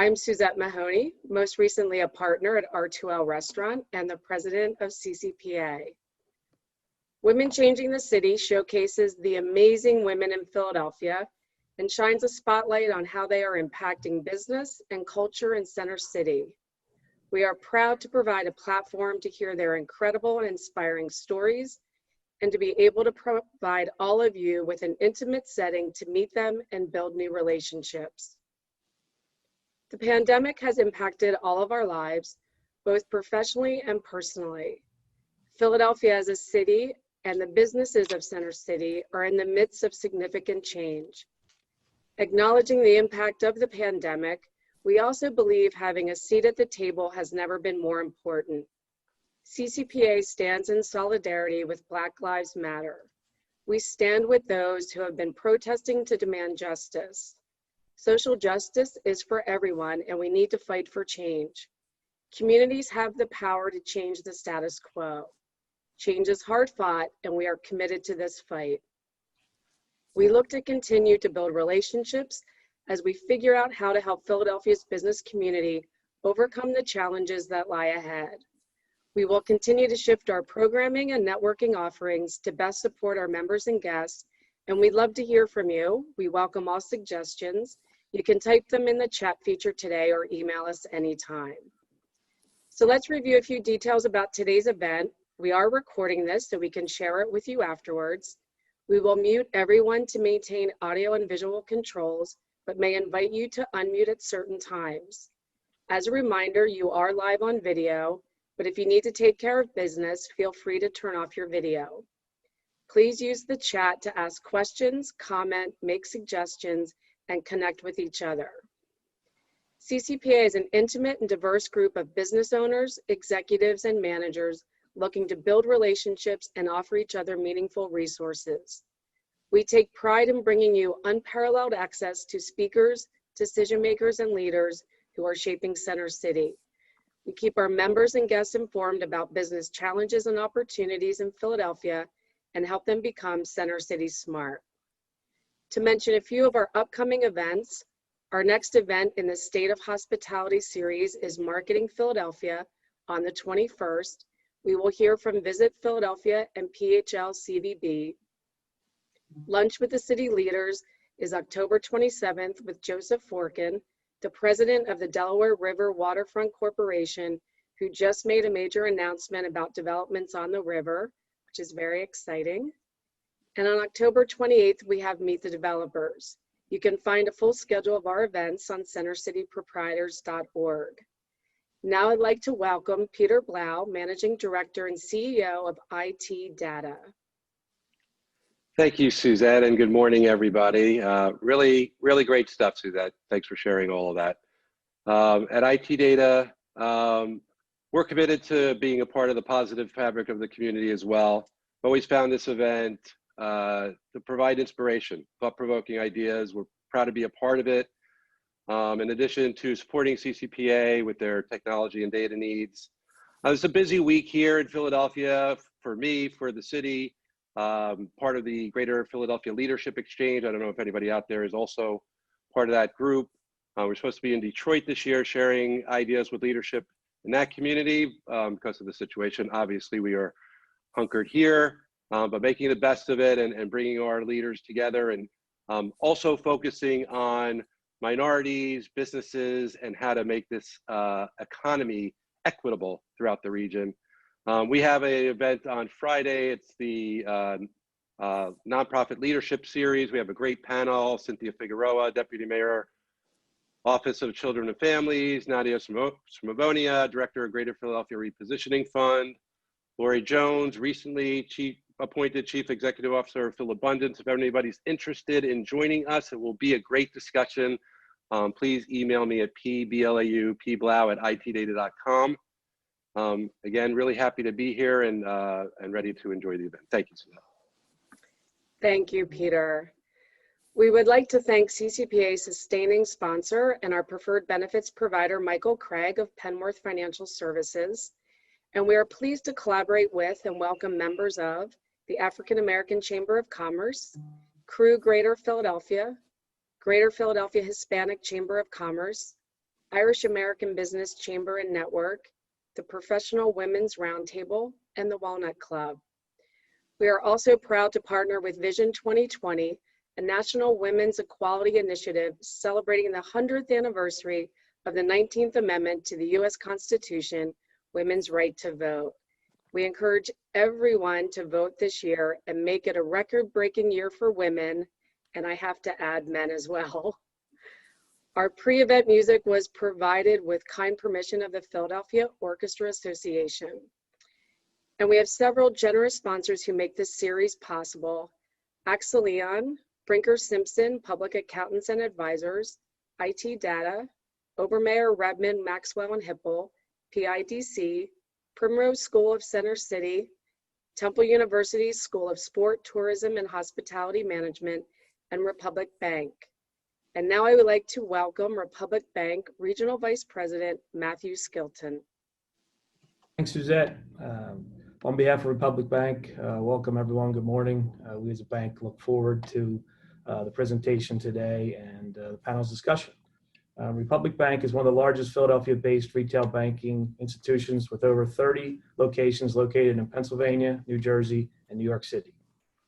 I'm Suzette Mahoney, most recently a partner at R2L Restaurant and the president of CCPA. Women Changing the City showcases the amazing women in Philadelphia and shines a spotlight on how they are impacting business and culture in Center City. We are proud to provide a platform to hear their incredible and inspiring stories and to be able to provide all of you with an intimate setting to meet them and build new relationships. The pandemic has impacted all of our lives, both professionally and personally. Philadelphia as a city and the businesses of Center City are in the midst of significant change. Acknowledging the impact of the pandemic, we also believe having a seat at the table has never been more important. CCPA stands in solidarity with Black Lives Matter. We stand with those who have been protesting to demand justice. Social justice is for everyone, and we need to fight for change. Communities have the power to change the status quo. Change is hard fought, and we are committed to this fight. We look to continue to build relationships as we figure out how to help Philadelphia's business community overcome the challenges that lie ahead. We will continue to shift our programming and networking offerings to best support our members and guests, and we'd love to hear from you. We welcome all suggestions. You can type them in the chat feature today or email us anytime. So let's review a few details about today's event. We are recording this so we can share it with you afterwards. We will mute everyone to maintain audio and visual controls, but may invite you to unmute at certain times. As a reminder, you are live on video, but if you need to take care of business, feel free to turn off your video. Please use the chat to ask questions, comment, make suggestions, and connect with each other. CCPA is an intimate and diverse group of business owners, executives, and managers looking to build relationships and offer each other meaningful resources. We take pride in bringing you unparalleled access to speakers, decision makers, and leaders who are shaping Center City. We keep our members and guests informed about business challenges and opportunities in Philadelphia and help them become Center City smart. To mention a few of our upcoming events, our next event in the State of Hospitality series is Marketing Philadelphia on the 21st. We will hear from Visit Philadelphia and PHL CVB. Lunch with the City Leaders is October 27th with Joseph Forkin, the president of the Delaware River Waterfront Corporation, who just made a major announcement about developments on the river, which is very exciting. And on October 28th, we have Meet the Developers. You can find a full schedule of our events on centercityproprietors.org. Now I'd like to welcome Peter Blau, Managing Director and CEO of IT Data. Thank you, Suzette, and good morning, everybody. Really great stuff, Suzette. Thanks for sharing all of that. At IT Data, we're committed to being a part of the positive fabric of the community as well. I've always found this event to provide inspiration, thought-provoking ideas. We're proud to be a part of it. In addition to supporting CCPA with their technology and data needs. It's a busy week here in Philadelphia for me, for the city, part of the Greater Philadelphia Leadership Exchange. I don't know if anybody out there is also part of that group. We're supposed to be in Detroit this year, sharing ideas with leadership in that community. Because of the situation, obviously we are hunkered here, but making the best of it and bringing our leaders together, and also focusing on minorities, businesses, and how to make this economy equitable throughout the region. We have an event on Friday. It's the Nonprofit Leadership Series. We have a great panel: Cynthia Figueroa, Deputy Mayor, Office of Children and Families; Nadia Smavonia, Director of Greater Philadelphia Repositioning Fund; Lori Jones, recently appointed Chief Executive Officer of Phil Abundance. If anybody's interested in joining us, it will be a great discussion. Please email me at pblau@itdata.com. Again, really happy to be here and ready to enjoy the event. Thank you, Suzette. Thank you, Peter. We would like to thank CCPA's sustaining sponsor and our preferred benefits provider, Michael Craig of Penworth Financial Services. And we are pleased to collaborate with and welcome members of the African American Chamber of Commerce, Crew Greater Philadelphia, Greater Philadelphia Hispanic Chamber of Commerce, Irish American Business Chamber and Network, the Professional Women's Roundtable, and the Walnut Club. We are also proud to partner with Vision 2020, a national women's equality initiative celebrating the 100th anniversary of the 19th Amendment to the U.S. Constitution, women's right to vote. We encourage everyone to vote this year and make it a record-breaking year for women, and I have to add men as well. Our pre-event music was provided with kind permission of the Philadelphia Orchestra Association. And we have several generous sponsors who make this series possible. Axel Leon, Brinker Simpson, Public Accountants and Advisors, IT Data, Obermeyer, Redmond, Maxwell and Hipple, PIDC, Primrose School of Center City, Temple University School of Sport, Tourism and Hospitality Management, and Republic Bank. And now I would like to welcome Republic Bank Regional Vice President, Matthew Skilton. Thanks, Suzette. On behalf of Republic Bank, welcome everyone. Good morning. We as a bank look forward to the presentation today and the panel's discussion. Republic Bank is one of the largest Philadelphia-based retail banking institutions with over 30 locations located in Pennsylvania, New Jersey, and New York City.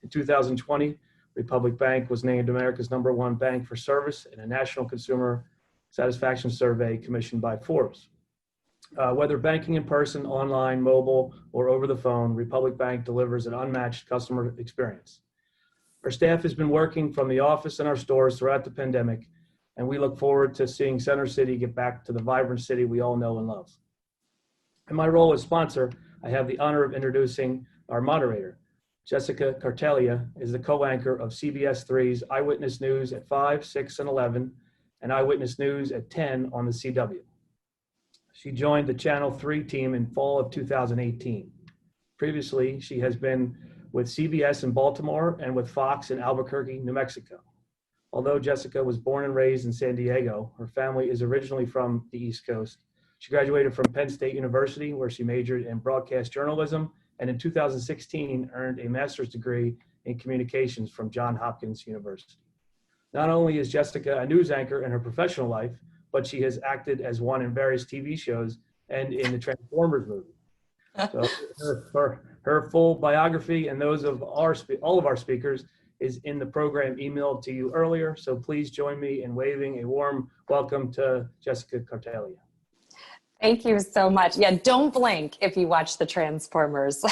In 2020, Republic Bank was named America's #1 bank for service in a national consumer satisfaction survey commissioned by Forbes. Whether banking in person, online, mobile, or over the phone, Republic Bank delivers an unmatched customer experience. Our staff has been working from the office and our stores throughout the pandemic, and we look forward to seeing Center City get back to the vibrant city we all know and love. In my role as sponsor, I have the honor of introducing our moderator. Jessica Kartalija is the co-anchor of CBS 3's Eyewitness News at 5, 6, and 11, and Eyewitness News at 10 on the CW. She joined the Channel 3 team in fall of 2018. Previously, she has been with CBS in Baltimore and with Fox in Albuquerque, New Mexico. Although Jessica was born and raised in San Diego, her family is originally from the East Coast. She graduated from Penn State University, where she majored in broadcast journalism, and in 2016 earned a master's degree in communications from Johns Hopkins University. Not only is Jessica a news anchor in her professional life, but she has acted as one in various TV shows and in the Transformers movie. So her full biography and those of all of our speakers is in the program emailed to you earlier. So please join me in waving a warm welcome to Jessica Kartalija. Thank you so much. Yeah, don't blink if you watch the Transformers.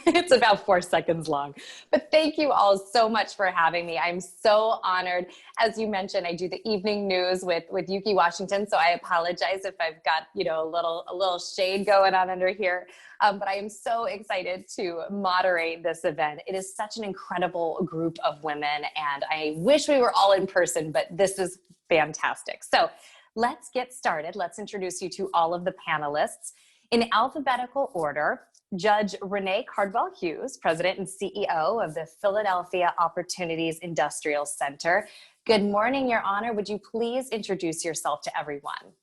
It's about 4 seconds long. But thank you all so much for having me. I'm so honored. As you mentioned, I do the evening news with Yuki Washington, so I apologize if I've got a little shade going on under here. But I am so excited to moderate this event. It is such an incredible group of women, and I wish we were all in person, but this is fantastic. So let's get started. Let's introduce you to all of the panelists. In alphabetical order, Judge Renée Cardwell Hughes, President and CEO of the Philadelphia Opportunities Industrial Center. Good morning, Your Honor. Would you please introduce yourself to everyone?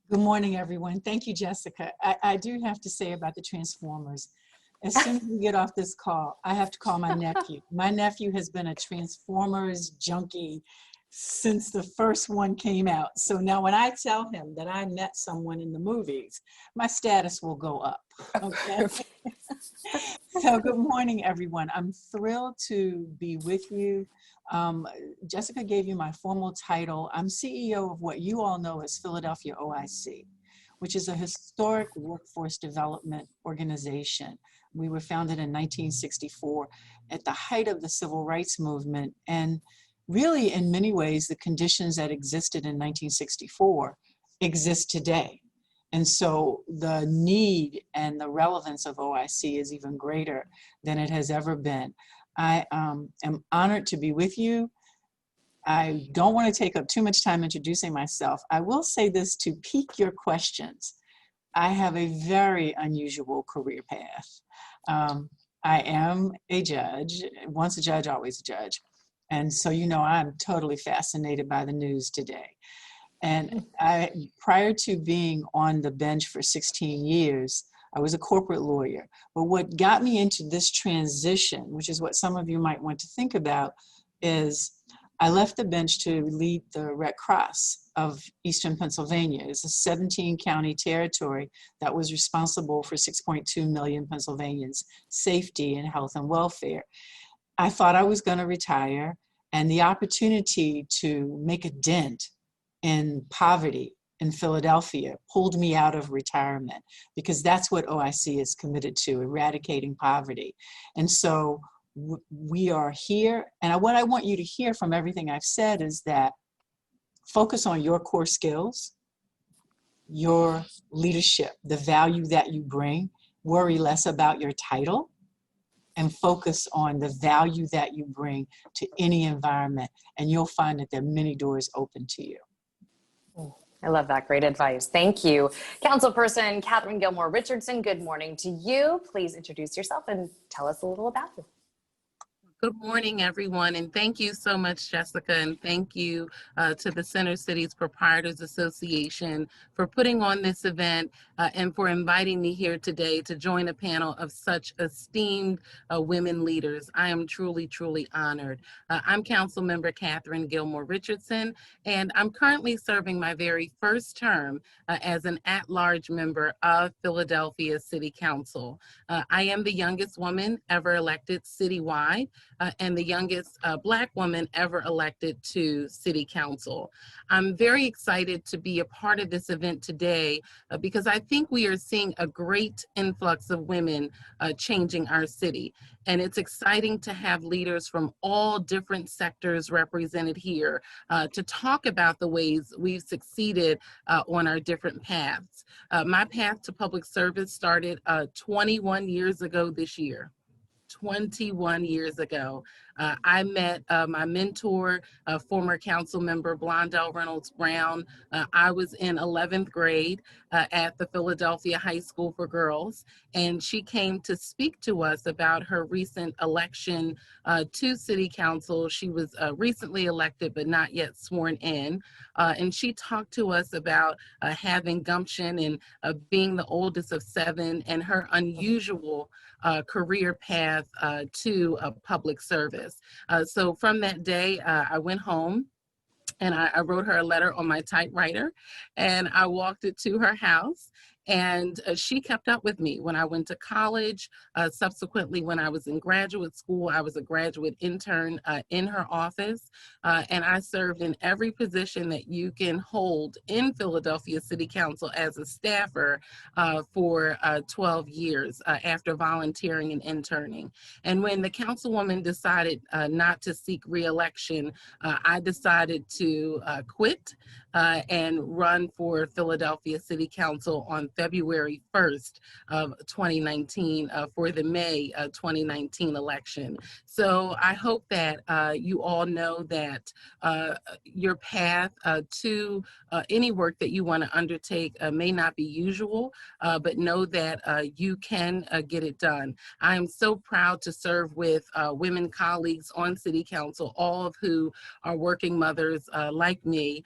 Good morning, everyone. Thank you, Jessica. I do have to say about the Transformers, as soon as we get off this call, I have to call my nephew. My nephew has been a Transformers junkie since the first one came out. So now when I tell him that I met someone in the movies, my status will go up, okay? So good morning, everyone. I'm thrilled to be with you. Jessica gave you my formal title. I'm CEO of what you all know as Philadelphia OIC, which is a historic workforce development organization. We were founded in 1964 at the height of the civil rights movement, and really, in many ways, the conditions that existed in 1964 exist today. And so the need and the relevance of OIC is even greater than it has ever been. I am honored to be with you. I don't want to take up too much time introducing myself. I will say this to pique your questions. I have a very unusual career path. I am a judge, once a judge, always a judge. And so, I'm totally fascinated by the news today. And prior to being on the bench for 16 years, I was a corporate lawyer. But what got me into this transition, which is what some of you might want to think about, is I left the bench to lead the Red Cross of Eastern Pennsylvania. It's a 17 county territory that was responsible for 6.2 million Pennsylvanians' safety and health and welfare. I thought I was going to retire, and the opportunity to make a dent in poverty in Philadelphia pulled me out of retirement, because that's what OIC is committed to, eradicating poverty. And so we are here. And what I want you to hear from everything I've said is that focus on your core skills, your leadership, the value that you bring. Worry less about your title and focus on the value that you bring to any environment. And you'll find that there are many doors open to you. I love that. Great advice. Thank you. Councilperson Katherine Gilmore Richardson, good morning to you. Please introduce yourself and tell us a little about you. Good morning, everyone, and thank you so much, Jessica, and thank you to the Center Cities Proprietors Association for putting on this event and for inviting me here today to join a panel of such esteemed women leaders. I am truly, truly honored. I'm Councilmember Katherine Gilmore Richardson, and I'm currently serving my very first term as an at-large member of Philadelphia City Council. I am the youngest woman ever elected citywide, and the youngest Black woman ever elected to City Council. I'm very excited to be a part of this event today because I think we are seeing a great influx of women changing our city. And it's exciting to have leaders from all different sectors represented here to talk about the ways we've succeeded on our different paths. My path to public service started 21 years ago this year. 21 years ago. I met my mentor, former council member Blondell Reynolds Brown. I was in 11th grade at the Philadelphia High School for Girls, and she came to speak to us about her recent election to City Council. She was recently elected, but not yet sworn in. And she talked to us about having gumption and being the oldest of 7 and her unusual career path to public service. So from that day, I went home and I wrote her a letter on my typewriter and I walked it to her house. And she kept up with me when I went to college. Subsequently, when I was in graduate school, I was a graduate intern in her office. And I served in every position that you can hold in Philadelphia City Council as a staffer for 12 years after volunteering and interning. And when the councilwoman decided not to seek re-election, I decided to quit and run for Philadelphia City Council on February 1st of 2019 for the May 2019 election. So I hope that you all know that your path to any work that you want to undertake may not be usual, but know that you can get it done. I am so proud to serve with women colleagues on City Council, all of who are working mothers like me,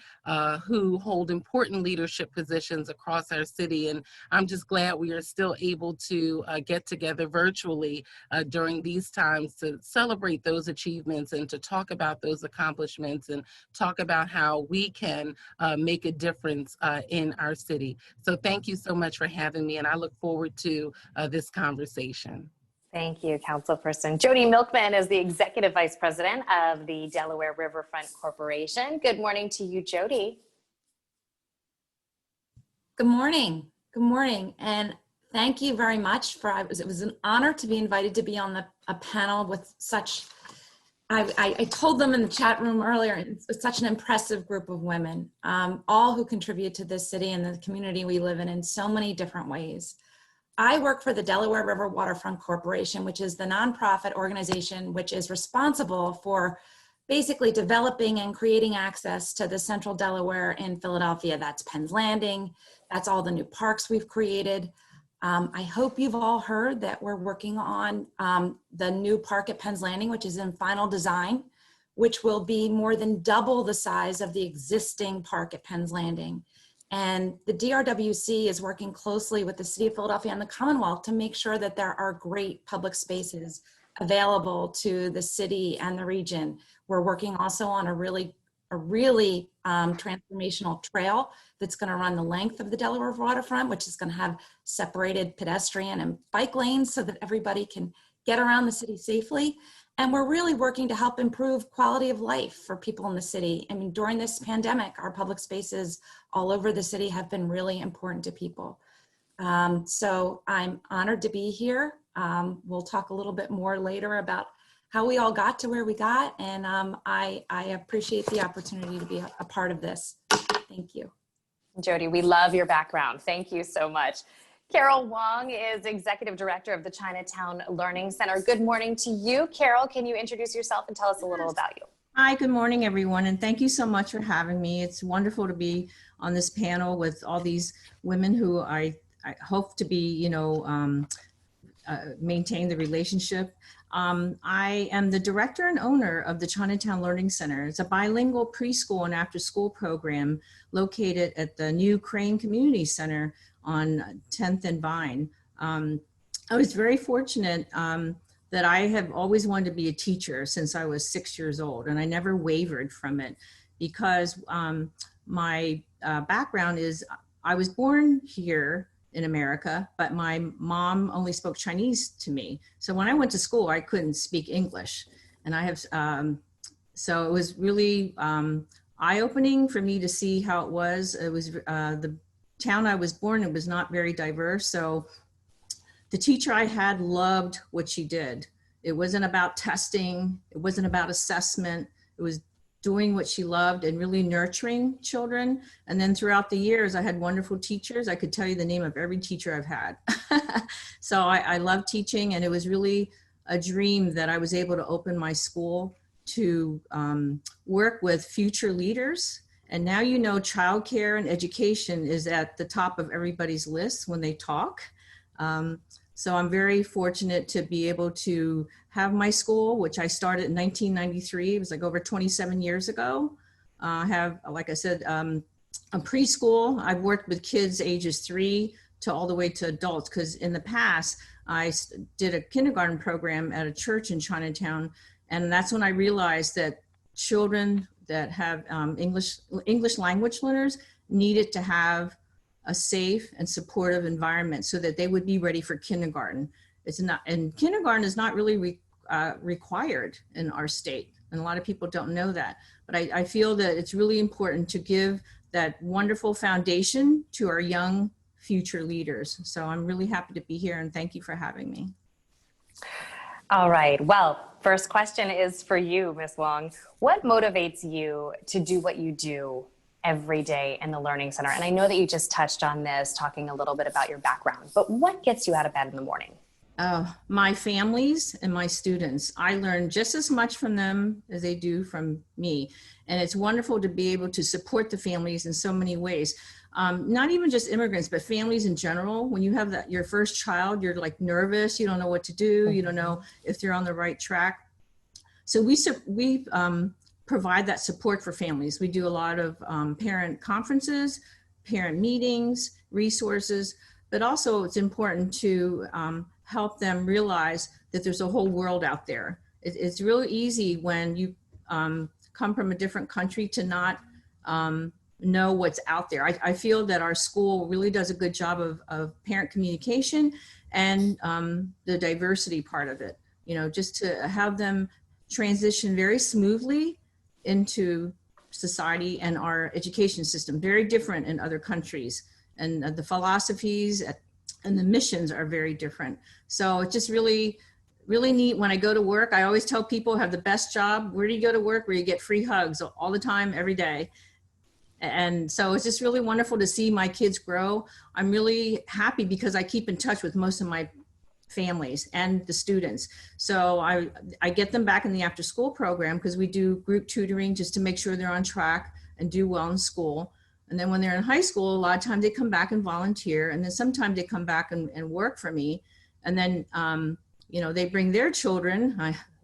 who hold important leadership positions across our city. And I'm just glad we are still able to get together virtually during these times to celebrate those achievements and to talk about those accomplishments and talk about how we can make a difference in our city. So thank you so much for having me, and I look forward to this conversation. Thank you, Councilperson. Jodie Milkman is the Executive Vice President of the Delaware Riverfront Corporation. Good morning to you, Jodie. Good morning. Good morning. And thank you very much for, it was an honor to be invited to be on a panel with such, I told them in the chat room earlier, it's such an impressive group of women, all who contribute to this city and the community we live in so many different ways. I work for the Delaware River Waterfront Corporation, which is the nonprofit organization which is responsible for basically developing and creating access to the central Delaware in Philadelphia. That's Penn's Landing, that's all the new parks we've created. I hope you've all heard that we're working on the new park at Penn's Landing, which is in final design, which will be more than double the size of the existing park at Penn's Landing. And the DRWC is working closely with the City of Philadelphia and the Commonwealth to make sure that there are great public spaces available to the city and the region. We're working also on a really transformational trail that's going to run the length of the Delaware waterfront, which is going to have separated pedestrian and bike lanes so that everybody can get around the city safely. And we're really working to help improve quality of life for people in the city. I mean, during this pandemic, our public spaces all over the city have been really important to people. So I'm honored to be here. We'll talk a little bit more later about how we all got to where we got. And I appreciate the opportunity to be a part of this. Thank you. Jodie, we love your background. Thank you so much. Carol Wong is Executive Director of the Chinatown Learning Center. Good morning to you. Carol, can you introduce yourself and tell us a little about you? Hi, good morning, everyone, and thank you so much for having me. It's wonderful to be on this panel with all these women who I hope to be, maintain the relationship. I am the director and owner of the Chinatown Learning Center. It's a bilingual preschool and after-school program located at the new Crane Community Center on 10th and Vine. I was very fortunate that I have always wanted to be a teacher since I was 6 years old, and I never wavered from it because my background is I was born here in America, but my mom only spoke Chinese to me. So when I went to school, I couldn't speak English. And I have, so it was really eye-opening for me to see how it was. It was the town I was born in was not very diverse. So the teacher I had loved what she did. It wasn't about testing. It wasn't about assessment. It was doing what she loved and really nurturing children. And then throughout the years, I had wonderful teachers. I could tell you the name of every teacher I've had. So I love teaching, and it was really a dream that I was able to open my school to work with future leaders. And now, childcare and education is at the top of everybody's list when they talk. So I'm very fortunate to be able to have my school, which I started in 1993. It was like over 27 years ago. I have, like I said, a preschool. I've worked with kids ages 3 to all the way to adults, because in the past, I did a kindergarten program at a church in Chinatown. And that's when I realized that children that have English language learners needed to have a safe and supportive environment so that they would be ready for kindergarten. And kindergarten is not really required in our state. And a lot of people don't know that. But I feel that it's really important to give that wonderful foundation to our young future leaders. So I'm really happy to be here, and thank you for having me. All right. Well, first question is for you, Ms. Wong. What motivates you to do what you do every day in the Learning Center? And I know that you just touched on this, talking a little bit about your background, but what gets you out of bed in the morning? My families and my students. I learn just as much from them as they do from me. And it's wonderful to be able to support the families in so many ways. Not even just immigrants, but families in general. When you have your first child, you're like nervous. You don't know what to do. You don't know if they're on the right track. So we provide that support for families. We do a lot of parent conferences, parent meetings, resources, but also it's important to help them realize that there's a whole world out there. It's really easy when you come from a different country to not know what's out there. I feel that our school really does a good job of parent communication and the diversity part of it, just to have them transition very smoothly into society and our education system. Very different in other countries, and the philosophies and the missions are very different. So it's just really, really neat. When I go to work, I always tell people have the best job. Where do you go to work? Where you get free hugs all the time, every day. And so it's just really wonderful to see my kids grow. I'm really happy because I keep in touch with most of my families and the students. So I get them back in the after school program because we do group tutoring just to make sure they're on track and do well in school. And then when they're in high school, a lot of times they come back and volunteer. And then sometimes they come back and work for me. And then, they bring their children.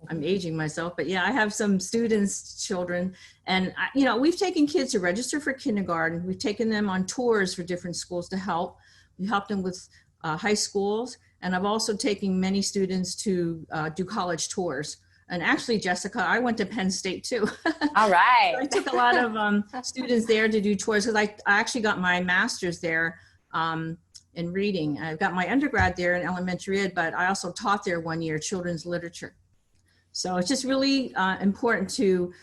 I'm aging myself, but yeah, I have some students' children. And, we've taken kids to register for kindergarten. We've taken them on tours for different schools to help. We helped them with high schools. And I've also taken many students to do college tours. And actually, Jessica, I went to Penn State too. All right. I took a lot of students there to do tours because I actually got my master's there in reading. I've got my undergrad there in elementary ed, but I also taught there 1 year children's literature. So it's just really important to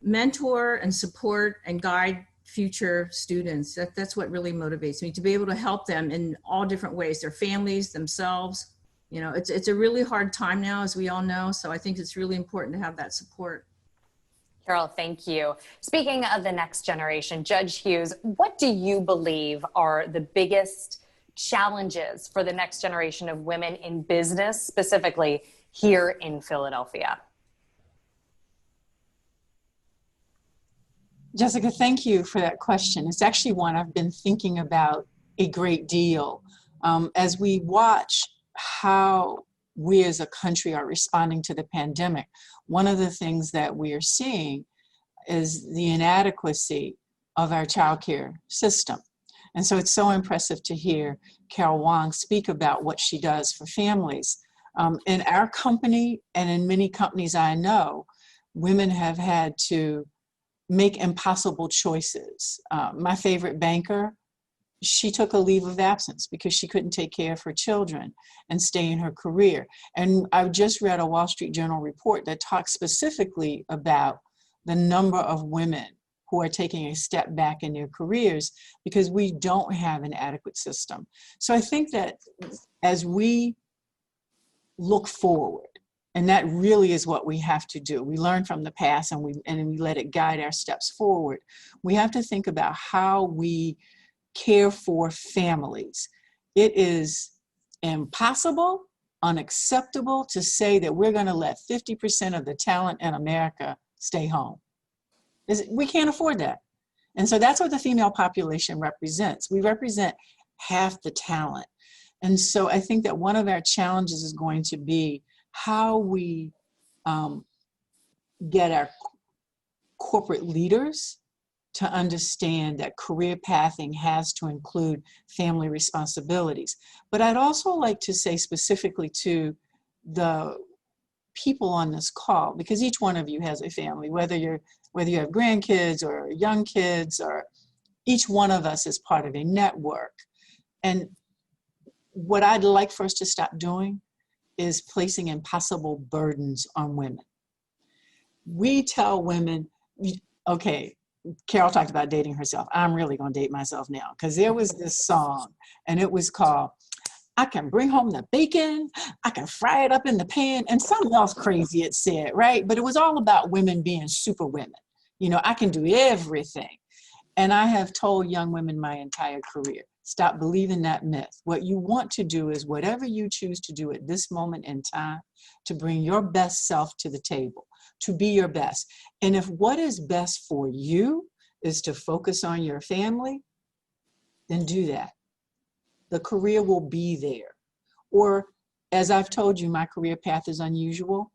mentor and support and guide future students. That's what really motivates me, to be able to help them in all different ways, their families, themselves. You know, it's a really hard time now, as we all know. So I think it's really important to have that support. Carol, thank you. Speaking of the next generation, Judge Hughes, what do you believe are the biggest challenges for the next generation of women in business, specifically here in Philadelphia? Jessica, thank you for that question. It's actually one I've been thinking about a great deal. As we watch how we as a country are responding to the pandemic, one of the things that we are seeing is the inadequacy of our childcare system. And so it's so impressive to hear Carol Wong speak about what she does for families. In our company and in many companies I know, women have had to make impossible choices. My favorite banker, she took a leave of absence because she couldn't take care of her children and stay in her career. And I've just read a Wall Street Journal report that talks specifically about the number of women who are taking a step back in their careers because we don't have an adequate system. So I think that as we look forward, and that really is what we have to do. We learn from the past and we let it guide our steps forward. We have to think about how we care for families. It is impossible, unacceptable to say that we're going to let 50% of the talent in America stay home. We can't afford that. And so that's what the female population represents. We represent half the talent. And so I think that one of our challenges is going to be how we get our corporate leaders to understand that career pathing has to include family responsibilities. But I'd also like to say specifically to the people on this call, because each one of you has a family, whether you have grandkids or young kids, or each one of us is part of a network. And what I'd like for us to stop doing is placing impossible burdens on women. We tell women, okay, Carol talked about dating herself. I'm really gonna date myself now, because there was this song and it was called, I can bring home the bacon, I can fry it up in the pan, and something else crazy it said, right? But it was all about women being super women. You know, I can do everything. And I have told young women my entire career, stop believing that myth. What you want to do is whatever you choose to do at this moment in time to bring your best self to the table, to be your best. And if what is best for you is to focus on your family, then do that. The career will be there. Or as I've told you, my career path is unusual.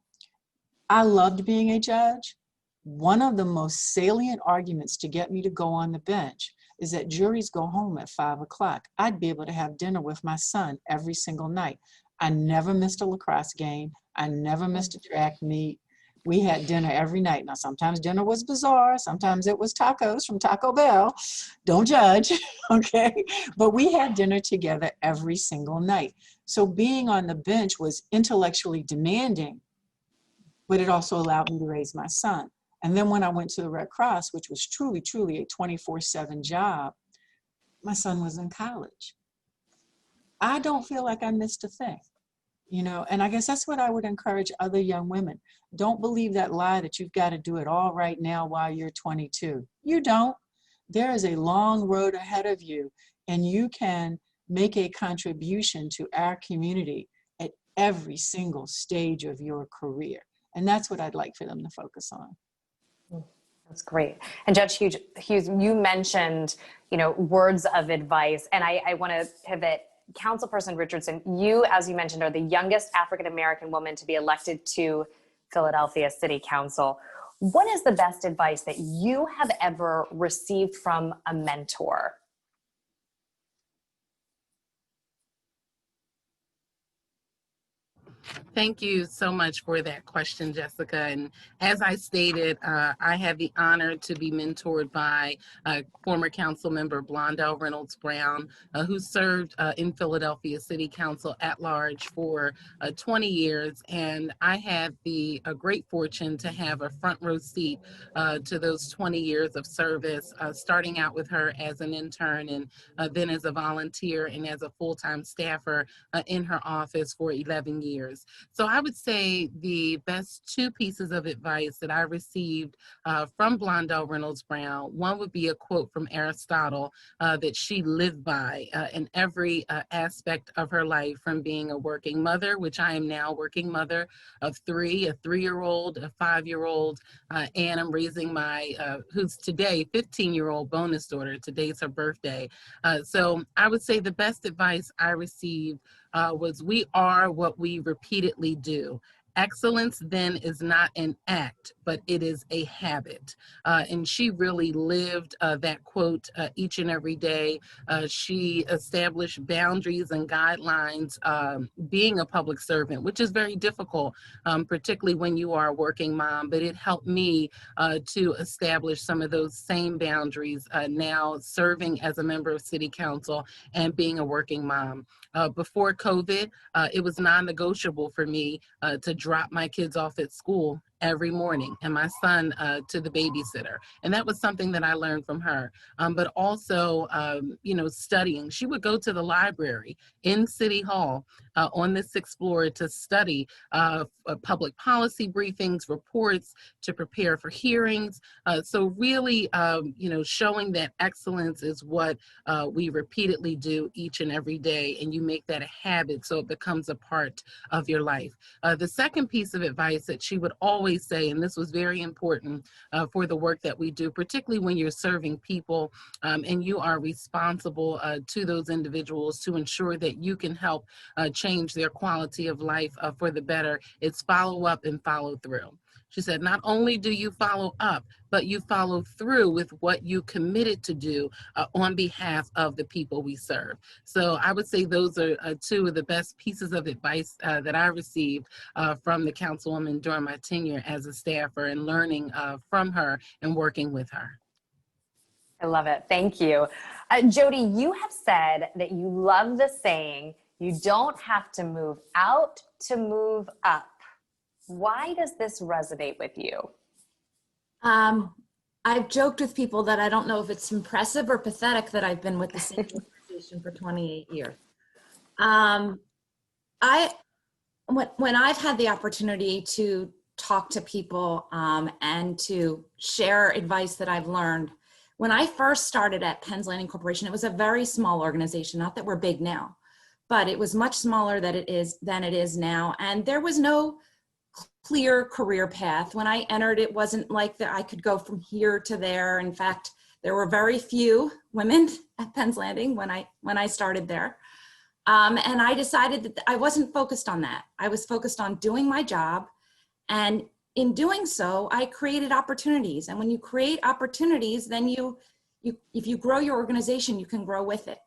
I loved being a judge. One of the most salient arguments to get me to go on the bench is that juries go home at 5 o'clock. I'd be able to have dinner with my son every single night. I never missed a lacrosse game. I never missed a track meet. We had dinner every night. Now, sometimes dinner was bizarre. Sometimes it was tacos from Taco Bell. Don't judge, okay? But we had dinner together every single night. So being on the bench was intellectually demanding, but it also allowed me to raise my son. And then when I went to the Red Cross, which was truly, truly a 24/7 job, my son was in college. I don't feel like I missed a thing, you know, and I guess that's what I would encourage other young women. Don't believe that lie that you've got to do it all right now while you're 22. You don't. There is a long road ahead of you, and you can make a contribution to our community at every single stage of your career. And that's what I'd like for them to focus on. That's great. And Judge Hughes, you mentioned, you know, words of advice, and I want to pivot. Councilperson Richardson, you, as you mentioned, are the youngest African-American woman to be elected to Philadelphia City Council. What is the best advice that you have ever received from a mentor? Thank you so much for that question, Jessica. And as I stated, I had the honor to be mentored by former council member Blondell Reynolds Brown, who served in Philadelphia City Council at large for 20 years. And I had the great fortune to have a front row seat to those 20 years of service, starting out with her as an intern and then as a volunteer and as a full-time staffer in her office for 11 years. So I would say the best two pieces of advice that I received from Blondell Reynolds Brown, one would be a quote from Aristotle that she lived by in every aspect of her life, from being a working mother, which I am now, working mother of three, a 3-year-old, a 5-year-old, and I'm raising my, who's today 15-year-old bonus daughter. Today's her birthday. So I would say the best advice I received was, we are what we repeatedly do. Excellence then is not an act, but it is a habit. And she really lived that quote each and every day. She established boundaries and guidelines, being a public servant, which is very difficult, particularly when you are a working mom, but it helped me to establish some of those same boundaries now serving as a member of City Council and being a working mom. Before COVID, it was non-negotiable for me to drop my kids off at school every morning and my son to the babysitter. And that was something that I learned from her. But also, studying. She would go to the library in City Hall on the 6th floor to study public policy briefings, reports, to prepare for hearings. So really, showing that excellence is what we repeatedly do each and every day, and you make that a habit so it becomes a part of your life. The second piece of advice that she would always say, and this was very important for the work that we do, particularly when you're serving people and you are responsible to those individuals to ensure that you can help change their quality of life for the better, it's follow up and follow through. She said, not only do you follow up, but you follow through with what you committed to do on behalf of the people we serve. So I would say those are two of the best pieces of advice that I received from the Councilwoman during my tenure as a staffer, and learning from her and working with her. I love it. Thank you. Jodie, you have said that you love the saying, you don't have to move out to move up. Why does this resonate with you? I've joked with people that I don't know if it's impressive or pathetic that I've been with the same organization for 28 years. When I've had the opportunity to talk to people and to share advice that I've learned, when I first started at Penn's Landing Corporation, it was a very small organization, not that we're big now, but it was much smaller than it is now. And there was no clear career path. When I entered, it wasn't like that I could go from here to there. In fact, there were very few women at Penn's Landing when I started there. And I decided that I wasn't focused on that. I was focused on doing my job. And in doing so, I created opportunities. And when you create opportunities, then if you grow your organization, you can grow with it.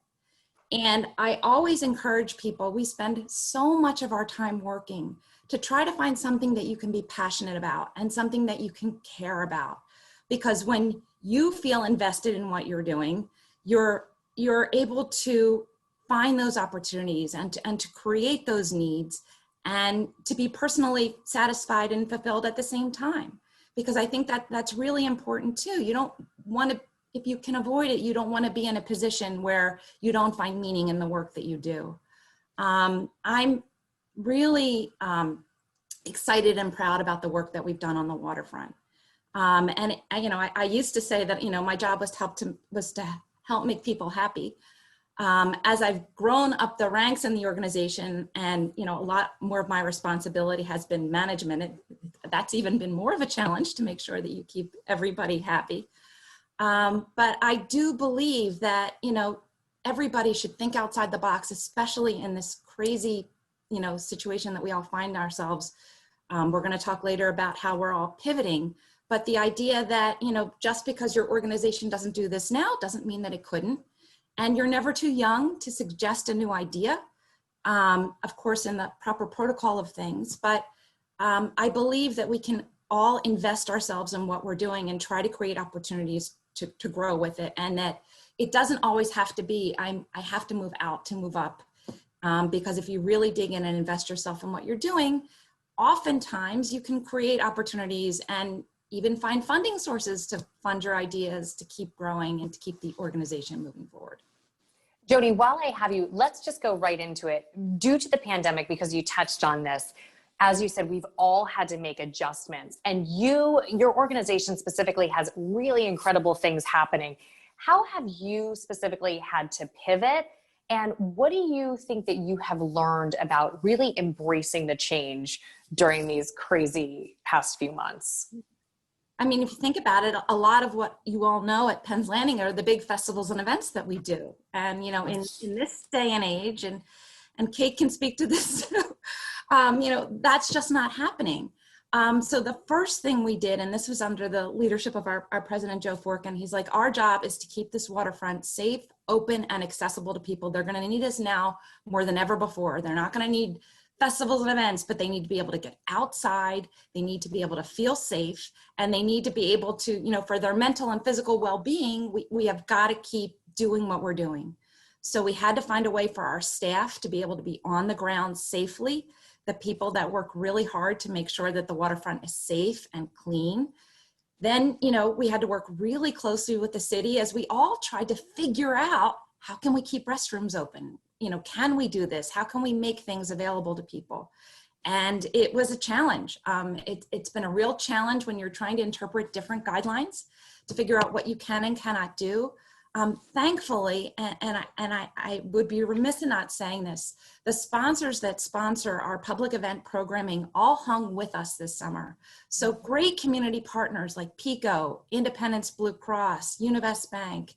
And I always encourage people, we spend so much of our time working to try to find something that you can be passionate about and something that you can care about. Because when you feel invested in what you're doing, you're able to find those opportunities and to create those needs and to be personally satisfied and fulfilled at the same time. Because I think that that's really important too. You don't want to, if you can avoid it, you don't want to be in a position where you don't find meaning in the work that you do. I'm really excited and proud about the work that we've done on the waterfront. I used to say that, my job was to help make people happy. As I've grown up the ranks in the organization, and a lot more of my responsibility has been management, that's even been more of a challenge to make sure that you keep everybody happy. But I do believe that, everybody should think outside the box, especially in this crazy, situation that we all find ourselves. We're going to talk later about how we're all pivoting, but the idea that, just because your organization doesn't do this now doesn't mean that it couldn't. And you're never too young to suggest a new idea. of course, in the proper protocol of things. But I believe that we can all invest ourselves in what we're doing and try to create opportunities to grow with it. And that it doesn't always have to be, I have to move out to move up. Because if you really dig in and invest yourself in what you're doing, oftentimes you can create opportunities and even find funding sources to fund your ideas, to keep growing and to keep the organization moving forward. Jodie, while I have you, let's just go right into it. Due to the pandemic, because you touched on this, as you said, we've all had to make adjustments, and your organization specifically has really incredible things happening. How have you specifically had to pivot? And what do you think that you have learned about really embracing the change during these crazy past few months? I mean, if you think about it, a lot of what you all know at Penn's Landing are the big festivals and events that we do. And, you know, in this day and age, and Kate can speak to this, you know, that's just not happening. So the first thing we did, and this was under the leadership of our president, Joe Forkin, he's like, our job is to keep this waterfront safe, open, and accessible to people. They're going to need us now more than ever before. They're not going to need festivals and events, but they need to be able to get outside. They need to be able to feel safe, and they need to be able to, you know, for their mental and physical well-being, we have got to keep doing what we're doing. So we had to find a way for our staff to be able to be on the ground safely, the people that work really hard to make sure that the waterfront is safe and clean. Then, you know, we had to work really closely with the city as we all tried to figure out, how can we keep restrooms open? You know, can we do this? How can we make things available to people? And it was a challenge. It's been a real challenge when you're trying to interpret different guidelines to figure out what you can and cannot do. Thankfully, and I would be remiss in not saying this, the sponsors that sponsor our public event programming all hung with us this summer. So great community partners like PICO, Independence Blue Cross, Univest Bank,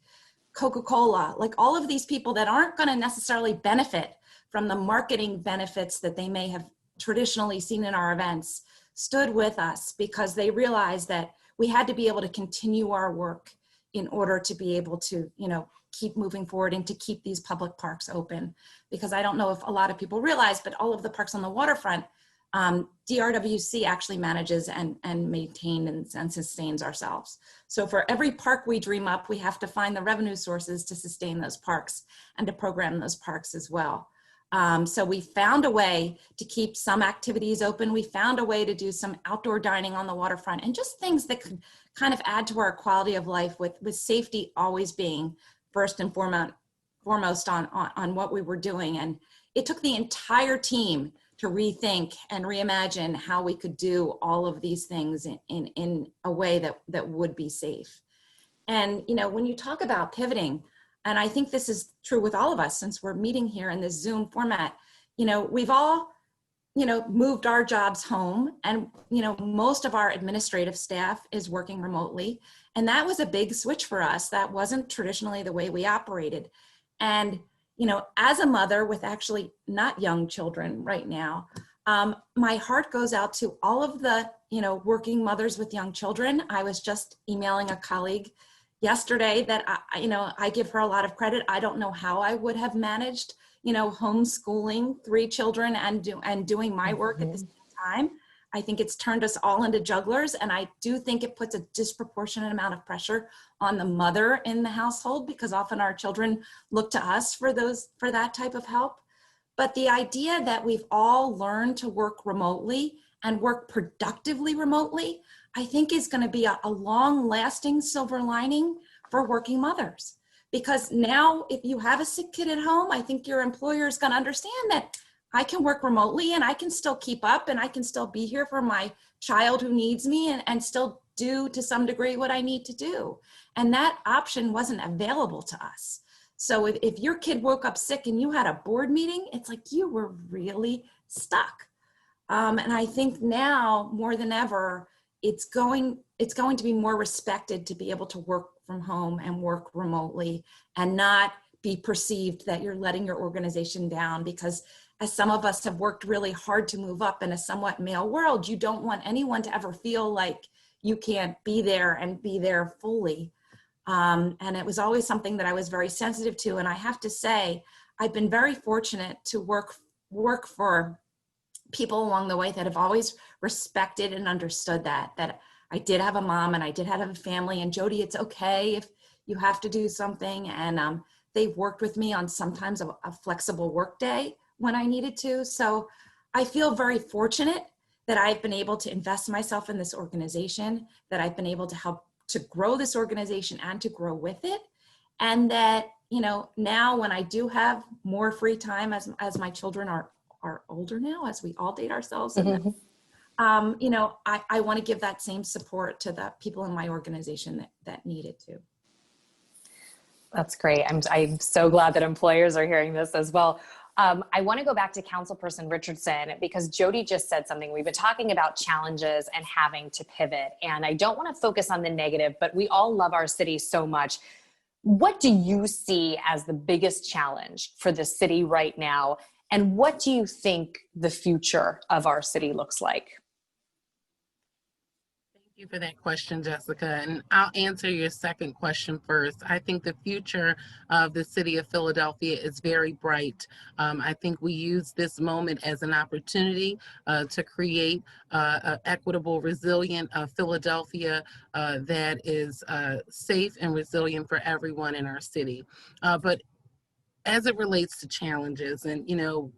Coca-Cola, like all of these people that aren't going to necessarily benefit from the marketing benefits that they may have traditionally seen in our events, stood with us because they realized that we had to be able to continue our work in order to be able to, you know, keep moving forward and to keep these public parks open. Because I don't know if a lot of people realize, but all of the parks on the waterfront, DRWC actually manages and maintains and sustains ourselves. So for every park we dream up, we have to find the revenue sources to sustain those parks and to program those parks as well. So we found a way to keep some activities open. We found a way to do some outdoor dining on the waterfront and just things that could kind of add to our quality of life, with safety always being first and foremost on what we were doing. And it took the entire team to rethink and reimagine how we could do all of these things in a way that would be safe. And, you know, when you talk about pivoting, and I think this is true with all of us since we're meeting here in this Zoom format, you know, we've all, you know, moved our jobs home, and, you know, most of our administrative staff is working remotely. And that was a big switch for us. That wasn't traditionally the way we operated. And, you know, as a mother with actually not young children right now, my heart goes out to all of the, you know, working mothers with young children. I was just emailing a colleague yesterday that I give her a lot of credit. I don't know how I would have managed, you know, homeschooling 3 children and doing my work at the same time. I think it's turned us all into jugglers, and I do think it puts a disproportionate amount of pressure on the mother in the household, because often our children look to us for that type of help. But the idea that we've all learned to work remotely and work productively remotely, I think is going to be a long-lasting silver lining for working mothers. Because now, if you have a sick kid at home, I think your employer is going to understand that I can work remotely and I can still keep up and I can still be here for my child who needs me and still do to some degree what I need to do. And that option wasn't available to us. So if your kid woke up sick and you had a board meeting, it's like you were really stuck. And I think now more than ever, it's going to be more respected to be able to work from home and work remotely and not be perceived that you're letting your organization down, because as some of us have worked really hard to move up in a somewhat male world, you don't want anyone to ever feel like you can't be there and be there fully. And it was always something that I was very sensitive to. And I have to say, I've been very fortunate to work work for people along the way that have always respected and understood that I did have a mom and I did have a family, and Jodie, it's okay if you have to do something. And they've worked with me on sometimes a flexible work day when I needed to. So I feel very fortunate that I've been able to invest myself in this organization, that I've been able to help to grow this organization and to grow with it. And that, you know, now when I do have more free time as my children are older now, as we all date ourselves, and you know, I want to give that same support to the people in my organization that need it too. That's great. I'm so glad that employers are hearing this as well. I want to go back to Councilperson Richardson because Jodie just said something. We've been talking about challenges and having to pivot, and I don't want to focus on the negative, but we all love our city so much. What do you see as the biggest challenge for the city right now? And what do you think the future of our city looks like? Thank you for that question, Jessica. And I'll answer your second question first. I think the future of the city of Philadelphia is very bright. I think we use this moment as an opportunity to create an equitable, resilient Philadelphia that is safe and resilient for everyone in our city. But as it relates to challenges, and you know,